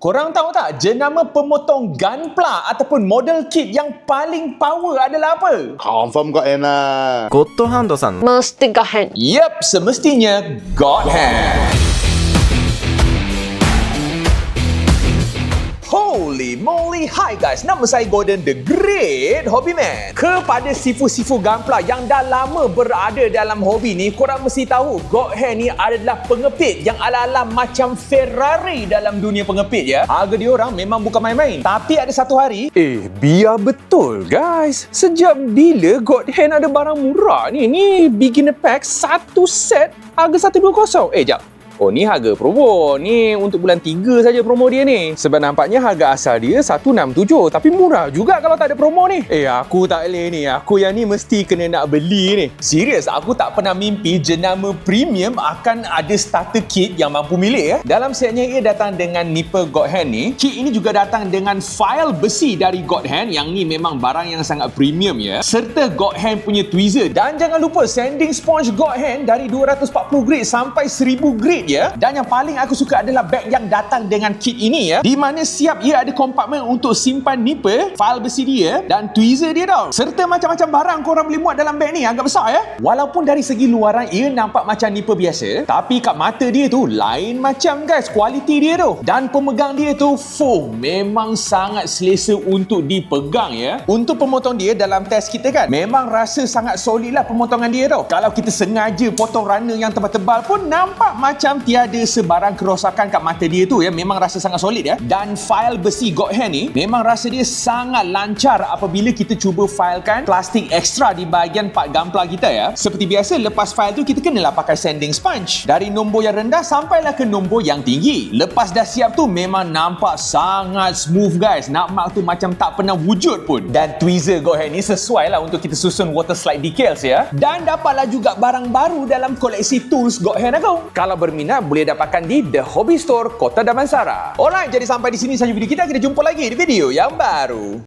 Korang tahu tak jenama pemotong gunpla ataupun model kit yang paling power adalah apa? Confirm got enak. ゴッドハンドさん Mesti gahen. Yep, semestinya God Hand. Holy moly, hi guys, nama saya Gordon the Great Hobby Man. Kepada sifu-sifu gunpla yang dah lama berada dalam hobi ni, korang mesti tahu God Hand ni adalah pengepit yang ala-ala macam Ferrari dalam dunia pengepit ya. Harga dia orang memang bukan main-main. Tapi ada satu hari, biar betul guys. Sejak bila God Hand ada barang murah ni? Ni beginner pack satu set harga 120. Jap. Oh, ni harga promo. Ni untuk bulan 3 saja promo dia ni. Sebab nampaknya harga asal dia 167. Tapi murah juga kalau tak ada promo ni. Aku tak boleh ni. Aku yang ni mesti kena nak beli ni. Serius, aku tak pernah mimpi jenama premium akan ada starter kit yang mampu milik ya. Dalam setnya ia datang dengan nipper God Hand ni. Kit ini juga datang dengan file besi dari God Hand. Yang ni memang barang yang sangat premium ya. Serta God Hand punya tweezer. Dan jangan lupa sanding sponge God Hand dari 240 grit sampai 1000 grit ya. Dan yang paling aku suka adalah beg yang datang dengan kit ini ya, di mana siap ia ada kompartmen untuk simpan nipper, file besi dia dan tweezer dia tau. Serta macam-macam barang korang boleh muat dalam beg ni, agak besar ya. Walaupun dari segi luaran ia nampak macam nipper biasa, tapi kat mata dia tu lain macam guys, kualiti dia tu. Dan pemegang dia tu memang sangat selesa untuk dipegang ya. Untuk pemotong dia dalam test kita kan, memang rasa sangat solid lah pemotongan dia tau. Kalau kita sengaja potong runner yang tebal-tebal pun nampak macam tiada sebarang kerosakan kat mata dia tu ya. Memang rasa sangat solid ya. Dan file besi God Hand ni memang rasa dia sangat lancar apabila kita cuba filekan plastik ekstra di bahagian part gunpla kita ya. Seperti biasa, lepas file tu kita kenalah pakai sanding sponge dari nombor yang rendah sampailah ke nombor yang tinggi. Lepas dah siap tu memang nampak sangat smooth guys. Nak mark tu macam tak pernah wujud pun. Dan tweezer God Hand ni sesuai lah untuk kita susun water slide decals ya. Dan dapatlah juga barang baru dalam koleksi tools God Hand aku. Kalau berminat boleh dapatkan di The Hobby Store Kota Damansara. Alright, jadi sampai di sini saja video kita. Kita jumpa lagi di video yang baru.